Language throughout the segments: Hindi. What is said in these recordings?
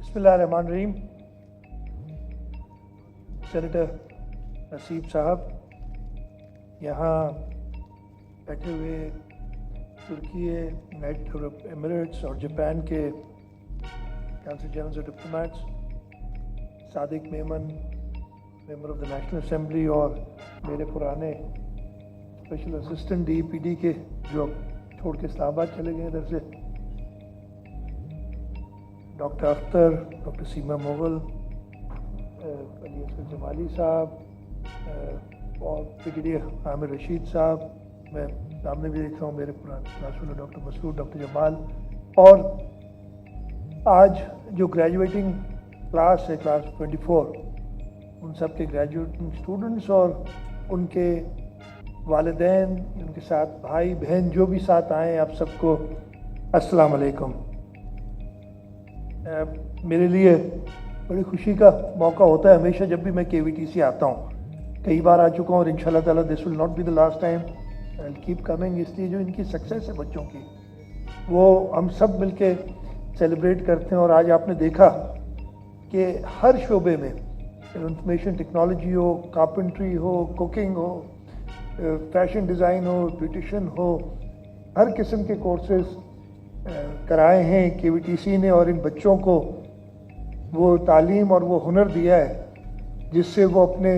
बिस्मिल्लाहिर्रहमानिर्रहीम। सेनेटर नसीब साहब, यहाँ बैठे हुए तुर्की, यूनाइटेड अरब एमिरेट्स और जापान के काउंसिल जनरल और diplomats, Sadiq Memon member of the national assembly और मेरे पुराने स्पेशल असिस्टेंट DPD के जो छोड़ के इस्लामाबाद चले गए इधर से, डॉक्टर अख्तर, डॉक्टर सीमा मुगल, अली असगर जमाली साहब और ब्रिगेडियर आमिर रशीद साहब, मैं सामने भी देख रहा हूँ मेरे पुराने classmate doctor Masood, doctor Jamal, और आज जो ग्रेजुएटिंग क्लास है, क्लास 24, उन सब के ग्रेजुएटिंग स्टूडेंट्स और उनके वालिदैन, उनके साथ भाई बहन जो भी साथ आए, आप सबको अस्सलाम वालेकुम। मेरे लिए बड़ी खुशी का मौका होता है हमेशा जब भी मैं KVTC आता हूँ। कई बार आ चुका हूँ और इंशाल्लाह ताला this will not be the last time, I will keep coming. इसलिए जो इनकी सक्सेस है बच्चों की, वो हम सब मिलके सेलिब्रेट करते हैं। और आज आपने देखा कि हर शोबे में, इंफॉर्मेशन टेक्नोलॉजी हो, कारपेंट्री हो, कुकिंग हो, फैशन डिज़ाइन हो, ब्यूटिशन हो, हर किस्म के कोर्सेज कराए हैं KVTC ने, और इन बच्चों को वो तालीम और वो हुनर दिया है जिससे वो अपने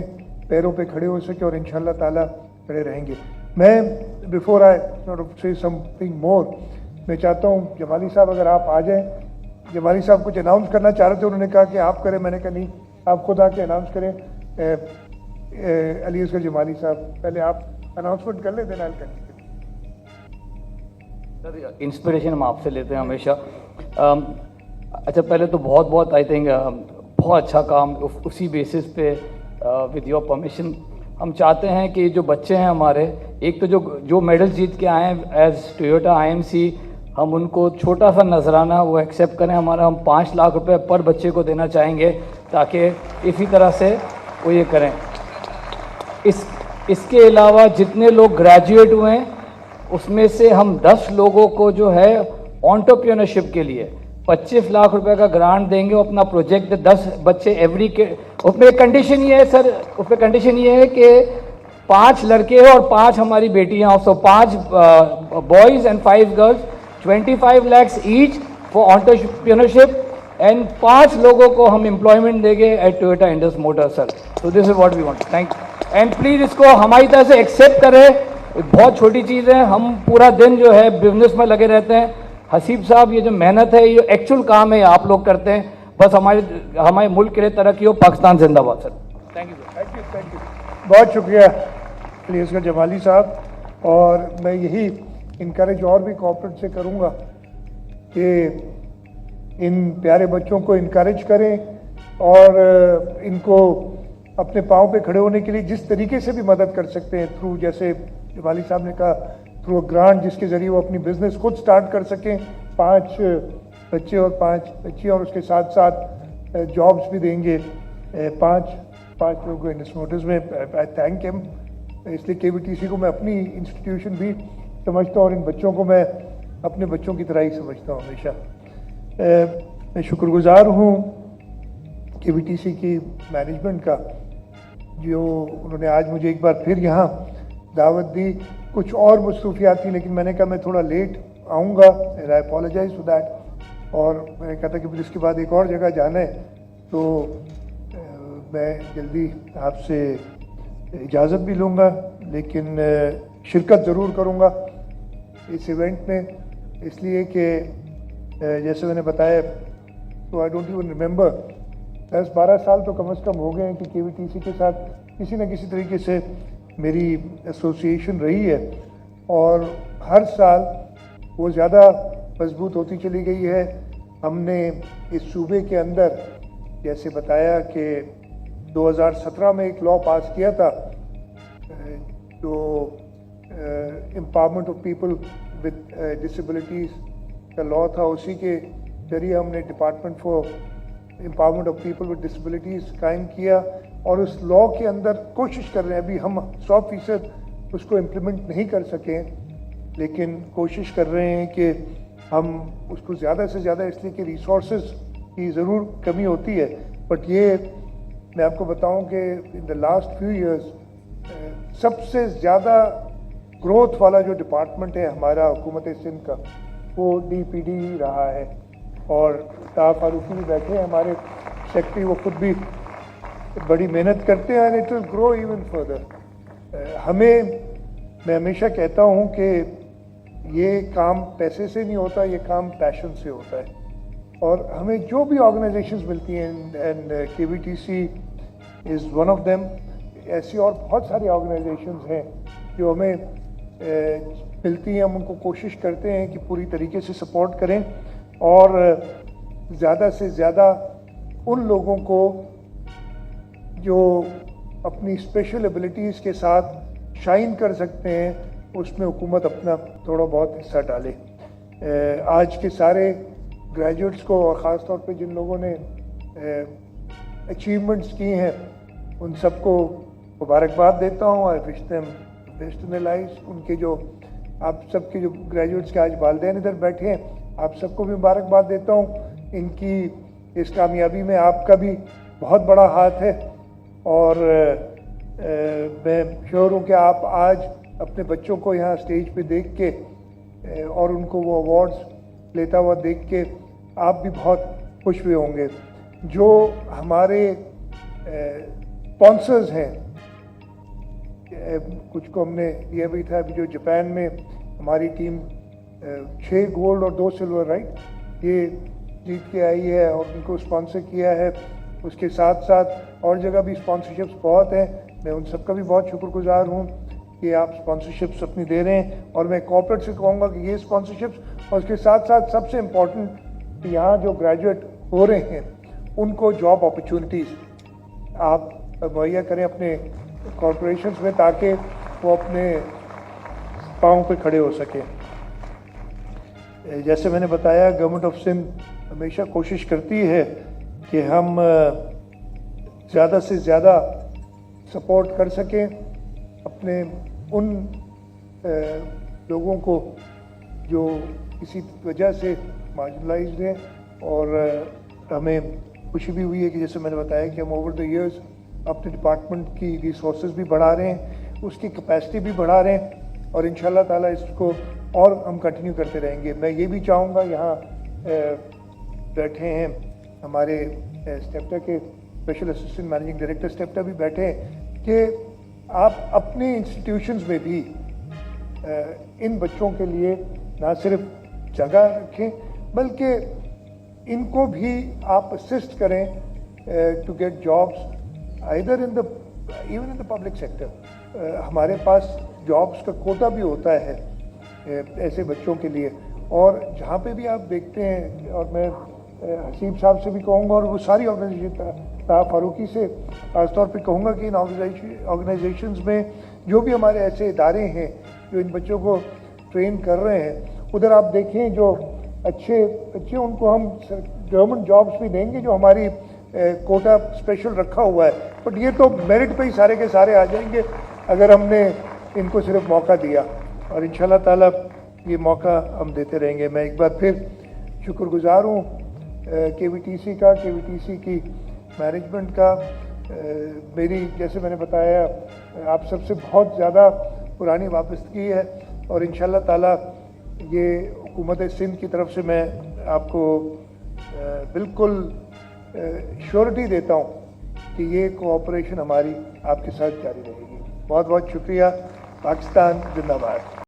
पैरों पे खड़े हो सके और इंशाल्लाह ताला खड़े रहेंगे। मैं बिफोर आई से समथिंग मोर, मैं चाहता हूँ जमाली साहब अगर आप आ जाएं। जमाली साहब कुछ अनाउंस करना चाह रहे थे, उन्होंने कहा कि आप करें, मैंने कहा नहीं, आप खुद आके अनाउंस करें। अली असगर जमाली साहब, पहले आप अनाउंसमेंट कर लें, then I will. Sir, inspiration हम आपसे लेते हैं हमेशा। अच्छा, पहले तो बहुत बहुत आई थिंक बहुत अच्छा काम, उसी बेसिस पे विद योर परमिशन हम चाहते हैं कि जो बच्चे हैं हमारे, एक तो जो मेडल जीत के आए हैं एज टोयोटा IMC, हम उनको छोटा सा नजराना वो एक्सेप्ट करें हमारा। हम 5 लाख रुपए पर बच्चे को देना चाहेंगे ताकि इसी तरह से वो ये करें। इसके अलावा जितने लोग ग्रेजुएट हुए हैं उसमें से हम 10 लोगों को जो है एंटरप्रेन्योरशिप के लिए 25 लाख रुपए का ग्रांट देंगे। अपना प्रोजेक्ट 10 बच्चे एवरी के, उसमें कंडीशन ये है सर, उसमें कंडीशन ये है कि 5 लड़के और 5 हमारी बेटियां, so 5 boys and 5 girls, 25 lakhs each for entrepreneurship, and 5 लोगों को हम एम्प्लॉयमेंट देंगे at Toyota Indus motor sir. तो this is what we want. Thank you, and please इसको हमारी तरह से एक्सेप्ट करें। बहुत छोटी चीज़ है, हम पूरा दिन जो है बिजनेस में लगे रहते हैं। हसीब साहब, ये जो मेहनत है, ये एक्चुअल काम है, आप लोग करते हैं। बस हमारे मुल्क के लिए तरक्की हो। पाकिस्तान जिंदाबाद sir. Thank you sir. Thank you. बहुत शुक्रिया अली असगर जमाली साहब। और मैं यही इनकरेज और भी कॉर्पोरेट से करूँगा कि इन प्यारे बच्चों को इनकरेज करें और इनको अपने पाँव पे खड़े होने के लिए जिस तरीके से भी मदद कर सकते हैं, थ्रू, जैसे जमाली साहब ने कहा, थ्रू अ ग्रांट जिसके ज़रिए वो अपनी बिजनेस खुद स्टार्ट कर सकें। 5 बच्चे और 5 बच्चियाँ, और उसके साथ साथ जॉब्स भी देंगे 5 लोगों को इंडस मोटर्स में। आई थैंक हिम। इसलिए KVTC को मैं अपनी इंस्टीट्यूशन भी समझता हूँ और इन बच्चों को मैं अपने बच्चों की तरह ही समझता हूँ हमेशा। मैं शुक्रगुजार हूँ KVTC की मैनेजमेंट का, जो उन्होंने आज मुझे एक बार फिर यहाँ दावत दी। कुछ और मसरूफियात थी, लेकिन मैंने कहा मैं थोड़ा लेट आऊँगा, and I apologise for that. और मैंने कहा था कि फिर इसके बाद एक और जगह जाना है, तो मैं जल्दी आपसे इजाज़त भी लूँगा, लेकिन शिरकत ज़रूर करूँगा इस इवेंट में, इसलिए कि जैसे मैंने बताया, तो आई डोंट इवन रिमेंबर, 10-12 साल तो कम से कम हो गए हैं कि KVTC के साथ किसी न किसी तरीके से मेरी एसोसिएशन रही है, और हर साल वो ज़्यादा मजबूत होती चली गई है। हमने इस सूबे के अंदर, जैसे बताया कि 2017 में एक लॉ पास किया था, जो empowerment of people with disabilities का लॉ था, उसी के जरिए हमने department for empowerment of people with disabilities कायम किया, और उस लॉ के अंदर कोशिश कर रहे हैं। अभी हम 100% उसको इम्प्लीमेंट नहीं कर सके, लेकिन कोशिश कर रहे हैं कि हम उसको ज़्यादा से ज़्यादा, इसलिए कि रिसोर्सेज की ज़रूर कमी होती है, बट ये मैं आपको बताऊं कि in the last few years सबसे ज़्यादा ग्रोथ वाला जो डिपार्टमेंट है हमारा हुकूमत सिंध का, वो DPD ही रहा है। और ताहा फारूकी भी बैठे हैं हमारे सेक्रेटरी, वो खुद भी बड़ी मेहनत करते हैं, and it will grow even further. मैं हमेशा कहता हूँ कि ये काम पैसे से नहीं होता, ये काम पैशन से होता है। और हमें जो भी ऑर्गेनाइजेशंस मिलती हैं, and KVTC is one of them, ऐसी और बहुत सारी ऑर्गेनाइजेशंस हैं जो हमें मिलती हैं। हम उनको कोशिश करते हैं कि पूरी तरीके से सपोर्ट करें और ज़्यादा से ज़्यादा उन लोगों को जो अपनी स्पेशल एबिलिटीज़ के साथ शाइन कर सकते हैं, उसमें हुकूमत अपना थोड़ा बहुत हिस्सा डाले। आज के सारे ग्रेजुएट्स को, और ख़ास तौर पे जिन लोगों ने अचीवमेंट्स की हैं, उन सबको मुबारकबाद देता हूँ। I wish them best in life. उनके जो आप सबके जो ग्रेजुएट्स के आज वालिदैन इधर बैठे हैं, आप सबको भी मुबारकबाद देता हूँ। इनकी इस कामयाबी में आपका भी बहुत बड़ा हाथ है, और मैं श्योर हूँ कि आप आज अपने बच्चों को यहाँ स्टेज पे देख के और उनको वो अवार्ड्स लेता हुआ देख के आप भी बहुत खुश हुए होंगे। जो हमारे स्पॉन्सर्स हैं, कुछ को हमने दिया भी था, अभी जो जापान में हमारी टीम 6 गोल्ड और 2 सिल्वर राइट ये जीत के आई है, और उनको स्पॉन्सर किया है। उसके साथ साथ और जगह भी स्पॉन्सरशिप्स बहुत हैं। मैं उन सबका भी बहुत शुक्रगुजार हूँ कि आप स्पॉन्सरशिप्स अपनी दे रहे हैं। और मैं कॉर्पोरेट से कहूँगा कि ये स्पॉन्सरशिप्स, और उसके साथ साथ सबसे इम्पॉर्टेंट कि यहाँ जो ग्रेजुएट हो रहे हैं उनको जॉब अपॉर्चुनिटीज़ आप मुहैया करें अपने कॉर्पोरेशंस में, ताकि वो अपने पाँव पे खड़े हो सकें। जैसे मैंने बताया, गवर्नमेंट ऑफ सिंध हमेशा कोशिश करती है कि हम ज़्यादा से ज़्यादा सपोर्ट कर सकें अपने उन लोगों को जो किसी वजह से मार्जिनलाइज्ड हैं। और हमें खुशी भी हुई है कि जैसे मैंने बताया कि हम ओवर द इयर्स अपने डिपार्टमेंट की रिसोर्सेज भी बढ़ा रहे हैं, उसकी कैपेसिटी भी बढ़ा रहे हैं, और इंशाल्लाह ताला इसको और हम कंटिन्यू करते रहेंगे। मैं ये भी चाहूँगा, यहाँ बैठे हैं हमारे स्टेप्टा के स्पेशल असिस्टेंट मैनेजिंग डायरेक्टर स्टेप्टा भी बैठे हैं, कि आप अपने इंस्टीट्यूशंस में भी इन बच्चों के लिए ना सिर्फ जगह रखें, बल्कि इनको भी आप असिस्ट करें to get jobs either in the even in the public sector. हमारे पास जॉब्स का कोटा भी होता है ऐसे बच्चों के लिए। और जहाँ पे भी आप देखते हैं, और मैं हसीब साहब से भी कहूँगा, और वो सारी ऑर्गेनाइजेशन, ताहा फारूकी से खासतौर पे कहूँगा कि इन ऑर्गेनाइजेशंस में जो भी हमारे ऐसे इदारे हैं जो इन बच्चों को ट्रेन कर रहे हैं, उधर आप देखें जो अच्छे उनको हम गवर्नमेंट जॉब्स भी देंगे जो हमारी कोटा स्पेशल रखा हुआ है। बट ये तो मेरिट पे ही सारे के सारे आ जाएंगे अगर हमने इनको सिर्फ मौका दिया, और इंशाल्लाह ताला ये मौका हम देते रहेंगे। मैं एक बार फिर शुक्रगुजार हूँ KVTC का, KVTC की मैनेजमेंट का। मेरी, जैसे मैंने बताया, आप सबसे बहुत ज़्यादा पुरानी वाबस्तगी है, और इंशाल्लाह ताला ये हुकूमत सिंध की तरफ से मैं आपको बिल्कुल श्योरिटी देता हूँ कि ये कोऑपरेशन हमारी आपके साथ जारी रहेगी। बहुत बहुत शुक्रिया। पाकिस्तान जिंदाबाद।